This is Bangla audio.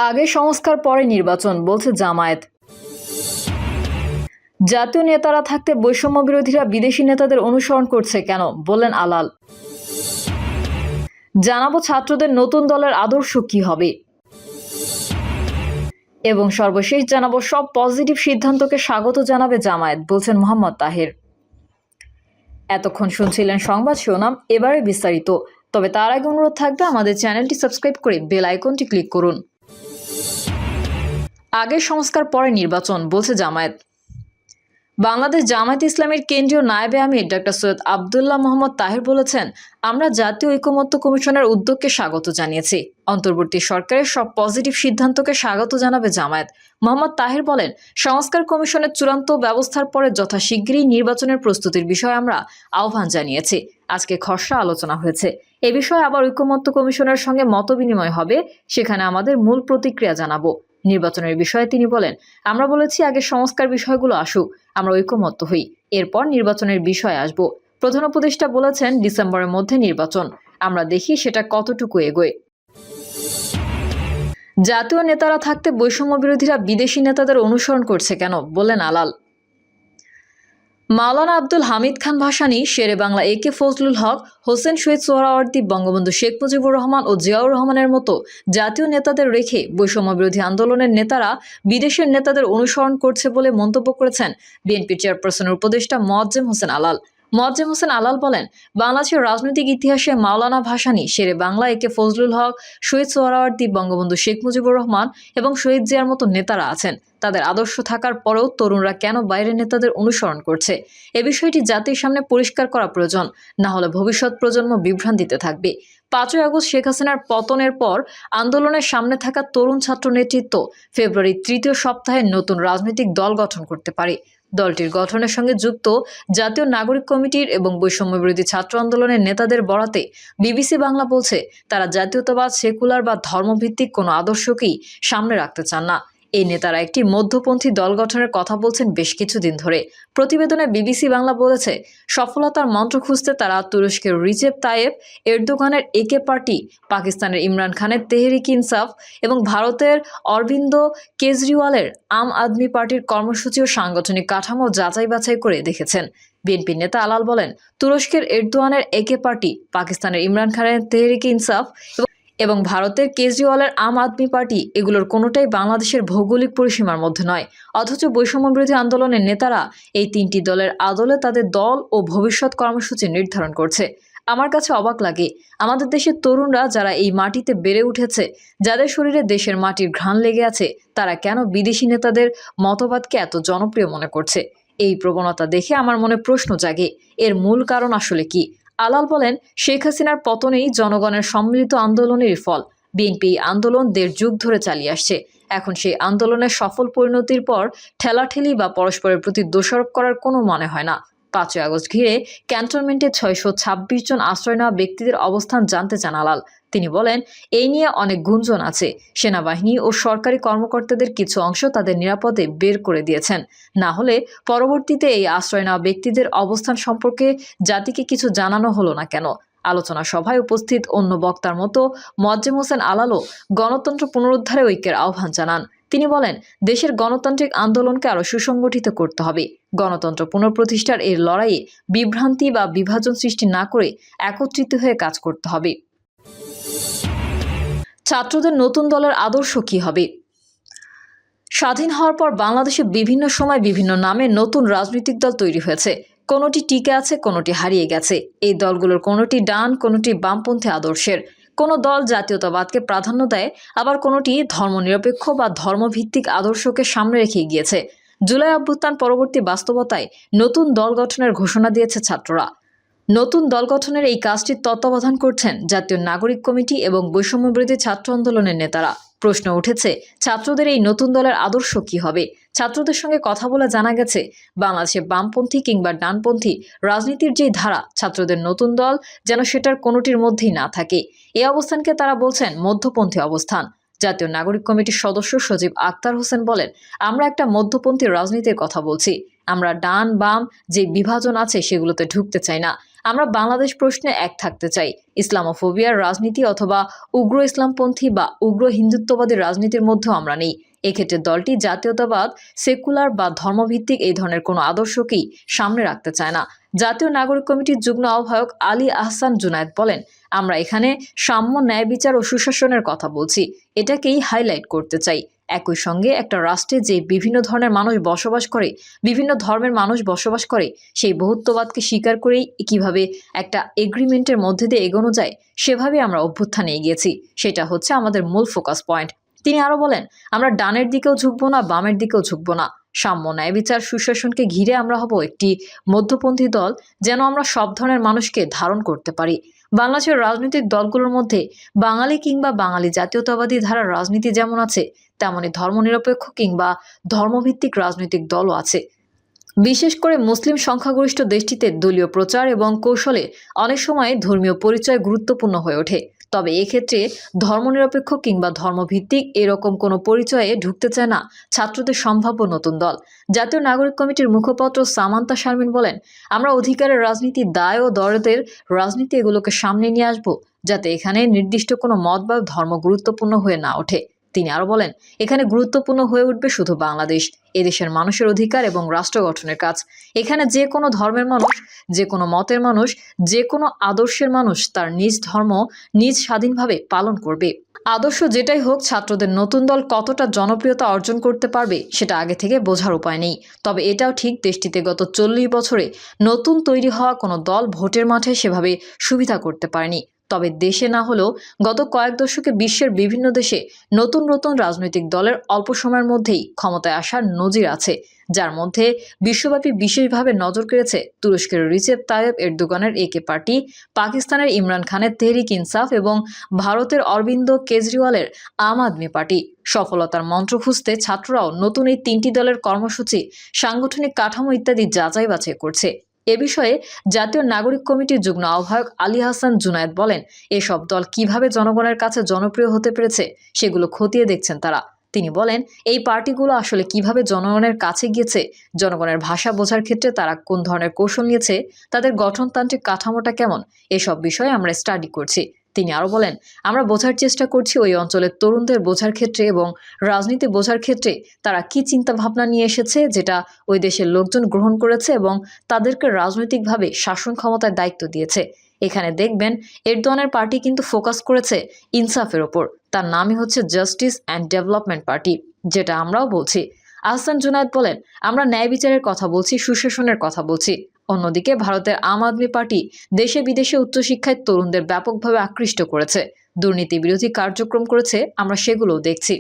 আগে সংস্কার পরে নির্বাচন বলছে জামায়াত। জাতীয় নেতারা থাকতে বৈষম্য বিরোধীরা বিদেশি নেতাদের অনুসরণ করছে কেন বললেন আলাল। জানাবো ছাত্রদের নতুন দলের আদর্শ কি হবে এবং সর্বশেষ জানাবো সব পজিটিভ সিদ্ধান্তকে স্বাগত জানাবে জামায়াত বলছেন মোহাম্মদ তাহের। এতক্ষণ শুনছিলেন সংবাদ শিরোনাম, এবারে বিস্তারিত। তবে তার আগে অনুরোধ থাকবে আমাদের চ্যানেলটি সাবস্ক্রাইব করে বেল আইকনটি ক্লিক করুন। আগে সংস্কার পরে নির্বাচন বলছে জামায়াত। বাংলাদেশ জামায়াত ইসলামীর কেন্দ্রীয় নায়েবে আমির ডক্টর সৈয়দ আব্দুল্লাহ মোহাম্মদ তাহের বলেছেন, আমরা জাতীয় ঐকমত্য কমিশনের উদ্যোগকে স্বাগত জানিয়েছি। অন্তর্বর্তী সরকারের সব পজিটিভ সিদ্ধান্তকে স্বাগত জানাবে জামায়াত। মোহাম্মদ তাহের বলেন, সংস্কার কমিশনের চূড়ান্ত ব্যবস্থার পরে যথাশীঘ্রই নির্বাচনের প্রস্তুতির বিষয়ে আমরা আহ্বান জানিয়েছি। আজকে খসড়া আলোচনা হয়েছে। এ বিষয়ে আবার ঐকমত্য কমিশনের সঙ্গে মতবিনিময় হবে, সেখানে আমাদের মূল প্রতিক্রিয়া জানাবো। নির্বাচনের বিষয়ে তিনি বলেন, আমরা বলেছি আগে সংস্কার বিষয়গুলো আসুক, আমরা ঐকমত্য হই, এরপর নির্বাচনের বিষয়ে আসব। প্রধান উপদেষ্টা বলেছেন ডিসেম্বরের মধ্যে নির্বাচন, আমরা দেখি সেটা কতটুকু এগোয়। জাতীয় নেতারা থাকতে বৈষম্য বিরোধীরা বিদেশি নেতাদের অনুসরণ করছে কেন বললেন আলাল। মাওলানা আব্দুল হামিদ খান ভাসানী, শেরে বাংলা একে ফজলুল হক, হোসেন শহীদ সোহরাওয়ার্দী, বঙ্গবন্ধু শেখ মুজিবুর রহমান ও জিয়াউর রহমানের মতো জাতীয় নেতাদের রেখে বৈষম্য বিরোধী আন্দোলনের নেতারা বিদেশের নেতাদের অনুসরণ করছে বলে মন্তব্য করেছেন বিএনপি চেয়ারপারসনের উপদেষ্টা মোয়াজ্জেম হোসেন আলাল। মোয়াজ্জেম হোসেন আলাল বলেন, বাংলাদেশের রাজনৈতিক ইতিহাসে মাওলানা ভাসানী, শেরে বাংলা একে ফজলুল হক, শহীদ সোহরাওয়ার্দী, বঙ্গবন্ধু শেখ মুজিবুর রহমান এবং শহীদ জিয়ার মতো নেতারা আছেন। তাদের আদর্শ থাকার পরেও তরুণরা কেন বাইরের নেতাদের অনুসরণ করছে, এ বিষয়টি জাতির সামনে পরিষ্কার করা প্রয়োজন, না হলে ভবিষ্যৎ প্রজন্ম বিভ্রান্তিতে থাকবে। 5ই আগস্ট শেখ হাসিনার পতনের পর আন্দোলনের সামনে থাকা তরুণ ছাত্র নেতৃত্ব ফেব্রুয়ারির 3য় সপ্তাহে নতুন রাজনৈতিক দল গঠন করতে পারে। দলটির গঠনের সঙ্গে যুক্ত জাতীয় নাগরিক কমিটির এবং বৈষম্য বিরোধী ছাত্র আন্দোলনের নেতাদের বরাতে বিবিসি বাংলা বলছে, তারা জাতীয়তাবাদ, সেকুলার বা ধর্মভিত্তিক কোনো আদর্শকেই সামনে রাখতে চান না। এই নেতারা একটি মধ্যপন্থী দল গঠনের কথা বলছেন বেশ কিছুদিন ধরে। প্রতিবেদনে বিবিসি বাংলা বলেছে, সফলতার মন্ত্র খুঁজতে তারা তুরস্কের রিসেপ তাইয়েপ এরদোগানের একে পার্টি, পাকিস্তানের ইমরান খানের তেহরিক ইনসাফ এবং ভারতের অরবিন্দ কেজরিওয়ালের আম আদমি পার্টির কর্মসূচি ও সাংগঠনিক কাঠামো যাচাই বাছাই করে দেখেছেন। বিএনপি নেতা আলাল বলেন, তুরস্কের এরদোয়ানের একে পার্টি, পাকিস্তানের ইমরান খানের তেহরিক ইনসাফ এবং ভারতের কেজরিওয়ালের আম আদমি পার্টি, এগুলোর কোনোটাই বাংলাদেশের ভৌগোলিক পরিসীমার মধ্যে নয়। অথচ বৈষম্য বিরোধী আন্দোলনের নেতারা এই 3টি দলের আদলে তাদের দল ও ভবিষ্যৎ কর্মসূচি নির্ধারণ করছে। আমার কাছে অবাক লাগে, আমাদের দেশের তরুণরা যারা এই মাটিতে বেড়ে উঠেছে, যাদের শরীরে দেশের মাটির ঘ্রাণ লেগে আছে, তারা কেন বিদেশি নেতাদের মতবাদকে এত জনপ্রিয় মনে করছে। এই প্রবণতা দেখে আমার মনে প্রশ্ন জাগে, এর মূল কারণ আসলে কি? আলাল বলেন, শেখ হাসিনার পতনেই জনগণের সম্মিলিত আন্দোলনের ফল। বিএনপি আন্দোলন 1.5 যুগ ধরে চালিয়ে আসছে। এখন সেই আন্দোলনের সফল পরিণতির পর ঠেলাঠেলি বা পরস্পরের প্রতি দোষারোপ করার কোনো মানে হয় না। 5ই আগস্ট ঘিরে ক্যান্টনমেন্টে 626 জন আশ্রয় নেওয়া ব্যক্তিদের অবস্থান জানতে চান আলাল। তিনি বলেন, এই নিয়ে অনেক গুঞ্জন আছে। সেনাবাহিনী ও সরকারি কর্মকর্তাদের কিছু অংশ তাদের নিরাপদে বের করে দিয়েছেন। না হলে পরবর্তীতে এই আশ্রয় নেওয়া ব্যক্তিদের অবস্থান সম্পর্কে জাতিকে কিছু জানানো হলো না কেন? আলোচনা সভায় উপস্থিত অন্য বক্তার মতো মোয়াজ্জেম হোসেন আলালও গণতন্ত্র পুনরুদ্ধারে ঐক্যের আহ্বান জানান। তিনি বলেন, দেশের গণতান্ত্রিক আন্দোলনকে আরও সুসংগঠিত করতে হবে। গণতন্ত্র পুনঃপ্রতিষ্ঠার এই লড়াইয়ে বিভ্রান্তি বা বিভাজন সৃষ্টি না করে একত্রিত হয়ে কাজ করতে হবে। ছাত্রদের নতুন দলের আদর্শ কি হবে? স্বাধীন হওয়ার পর বাংলাদেশে বিভিন্ন সময় বিভিন্ন নামে নতুন রাজনৈতিক দল তৈরি হয়েছে। কোনোটি টিকে আছে, কোনোটি হারিয়ে গেছে। এই দলগুলোর কোনোটি ডান, কোনোটি বামপন্থী আদর্শের। কোনো দল জাতীয়তাবাদকে প্রাধান্য দেয়, আবার কোনোটি ধর্মনিরপেক্ষ বা ধর্মভিত্তিক আদর্শকে সামনে রেখে গিয়েছে। জুলাই অভ্যুত্থান পরবর্তী বাস্তবতায় নতুন দল গঠনের ঘোষণা দিয়েছে ছাত্ররা। নতুন দল গঠনের এই কাজটির তত্ত্বাবধান করছেন জাতীয় নাগরিক কমিটি এবং বৈষম্য বিরোধী ছাত্র আন্দোলনের নেতারা। প্রশ্ন উঠেছে, ছাত্রদের এই নতুন দলের আদর্শ কি হবে? ছাত্রদের সঙ্গে কথা বলে জানা গেছে, বাংলাদেশে বামপন্থী কিংবা ডানপন্থী রাজনীতির যেই ধারা, ছাত্রদের নতুন দল যেন সেটার কোনোটির মধ্যেই না থাকে। এই অবস্থানকে তারা বলছেন মধ্যপন্থী অবস্থান। জাতীয় নাগরিক কমিটির সদস্য সজীব আক্তার হোসেন বলেন, আমরা একটা মধ্যপন্থী রাজনীতির কথা বলছি। আমরা ডান বাম যে বিভাজন আছে সেগুলোতে ঢুকতে চাই না। আমরা বাংলাদেশ প্রশ্নে এক থাকতে চাই। ইসলামোফোবিয়ার রাজনীতি অথবা উগ্র ইসলামপন্থী বা উগ্র হিন্দুত্ববাদী রাজনীতির মধ্যেও আমরা নেই। এক্ষেত্রে দলটি জাতীয়তাবাদ, সেকুলার বা ধর্মভিত্তিক এই ধরনের কোনো আদর্শকেই সামনে রাখতে চায় না। জাতীয় নাগরিক কমিটির যুগ্ম আহ্বায়ক আলী আহসান জুনায়েদ বলেন, আমরা এখানে সাম্য, ন্যায় বিচার ও সুশাসনের কথা বলছি, এটাকেই হাইলাইট করতে চাই। একই সঙ্গে একটা রাষ্ট্রে যে বিভিন্ন ধরনের মানুষ বসবাস করে, বিভিন্ন ধর্মের মানুষ বসবাস করে, সেই বহুত্ববাদকে স্বীকার করেই কিভাবে একটা এগ্রিমেন্টের মধ্যে দিয়ে এগোনো যায়, সেভাবে আমরা অভ্যুত্থানে এগিয়েছি। সেটা হচ্ছে আমাদের মূল ফোকাস পয়েন্ট। তিনি আরো বলেন, আমরা ডানের দিকেও ঝুঁকবো না, বামের দিকেও ঝুঁকবো না। সাম্য, ন্যায় বিচার, সুশাসনকে ঘিরে আমরা হব একটি মধ্যপন্থী দল, যেন আমরা সব ধরনের মানুষকে ধারণ করতে পারি। বাংলাদেশের রাজনৈতিক দলগুলোর মধ্যে বাঙালি কিংবা বাঙালি জাতীয়তাবাদী ধারার রাজনীতি যেমন আছে, তেমনি ধর্মনিরপেক্ষ কিংবা ধর্মভিত্তিক রাজনৈতিক দলও আছে। বিশেষ করে মুসলিম সংখ্যাগরিষ্ঠ দেশটিতে দলীয় প্রচার এবং কৌশলে অনেক সময় ধর্মীয় পরিচয় গুরুত্বপূর্ণ হয়ে ওঠে। তবে এক্ষেত্রে ধর্মনিরপেক্ষ কিংবা ধর্মভিত্তিক এরকম কোনো পরিচয়ে ঢুকতে চায় না ছাত্রদের সম্ভাব্য নতুন দল। জাতীয় নাগরিক কমিটির মুখপাত্র সামান্তা শারমিন বলেন, আমরা অধিকারের রাজনীতি, দায় ও দরদের রাজনীতি এগুলোকে সামনে নিয়ে আসব, যাতে এখানে নির্দিষ্ট কোনো মত বা ধর্ম গুরুত্বপূর্ণ হয়ে না ওঠে। তিনি আরো বলেন, এখানে গুরুত্বপূর্ণ হয়ে উঠবে শুধু বাংলাদেশ, এদেশের মানুষের অধিকার এবং রাষ্ট্র গঠনের কাজ। এখানে যে কোনো ধর্মের মানুষ, যে কোনো মতের মানুষ, যে কোনো আদর্শের মানুষ তার নিজ ধর্ম নিজ স্বাধীনভাবে পালন করবে। আদর্শ যেটাই হোক, ছাত্রদের নতুন দল কতটা জনপ্রিয়তা অর্জন করতে পারবে সেটা আগে থেকে বোঝার উপায় নেই। তবে এটাও ঠিক, দেশটিতে গত 40 বছরে নতুন তৈরি হওয়া কোনো দল ভোটের মাঠে সেভাবে সুবিধা করতে পারেনি। তবে দেশে না হলেও গত কয়েক দশকে বিশ্বের বিভিন্ন দেশে নতুন নতুন রাজনৈতিক দলের অল্প সময়ের মধ্যেই ক্ষমতায় আসার নজির আছে, যার মধ্যে বিশ্বব্যাপী বিশেষভাবে নজর কেড়েছে তুরস্কের রিসেপ তাইয়েপ এরদোগানের একে পার্টি, পাকিস্তানের ইমরান খানের তেহরিক ইনসাফ এবং ভারতের অরবিন্দ কেজরিওয়ালের আম আদমি পার্টি। সফলতার মন্ত্র খুঁজতে ছাত্ররাও নতুন এই 3টি দলের কর্মসূচি, সাংগঠনিক কাঠামো ইত্যাদি যাচাই বাছাই করছে। এ বিষয়ে জাতীয় নাগরিক কমিটির যুগ্ম আহ্বায়ক আলী আহসান জুনায়েদ বলেন, এসব দল কিভাবে জনগণের কাছে জনপ্রিয় হতে পেরেছে সেগুলো খতিয়ে দেখছেন তারা। তিনি বলেন, এই পার্টিগুলো আসলে কিভাবে জনগণের কাছে গিয়েছে, জনগণের ভাষা বোঝার ক্ষেত্রে তারা কোন ধরনের কৌশল নিয়েছে, তাদের গঠনতান্ত্রিক কাঠামোটা কেমন, এসব বিষয়ে আমরা স্টাডি করছি। তিনি আরো বলেন, আমরা বোঝার চেষ্টা করছি ওই অঞ্চলের তরুণদের বোঝার ক্ষেত্রে এবং রাজনীতি বোঝার ক্ষেত্রে তারা কি চিন্তা ভাবনা নিয়ে এসেছে, যেটা ওই দেশের লোকজন গ্রহণ করেছে এবং তাদেরকে রাজনৈতিকভাবে শাসন ক্ষমতার দায়িত্ব দিয়েছে। এখানে দেখবেন এরদোয়ানের পার্টি কিন্তু ফোকাস করেছে ইনসাফের ওপর। তার নামই হচ্ছে জাস্টিস অ্যান্ড ডেভেলপমেন্ট পার্টি, যেটা আমরাও বলছি। আহসান জুনায়েদ বলেন, আমরা ন্যায় বিচারের কথা বলছি, সুশাসনের কথা বলছি। অন্যদিকে ভারতের আম আদমি পার্টি দেশে বিদেশে উচ্চশিক্ষায় তরুণদের ব্যাপকভাবে আকৃষ্ট করেছে, দুর্নীতি বিরোধী কার্যক্রম করেছে, আমরা সেগুলোও দেখছি।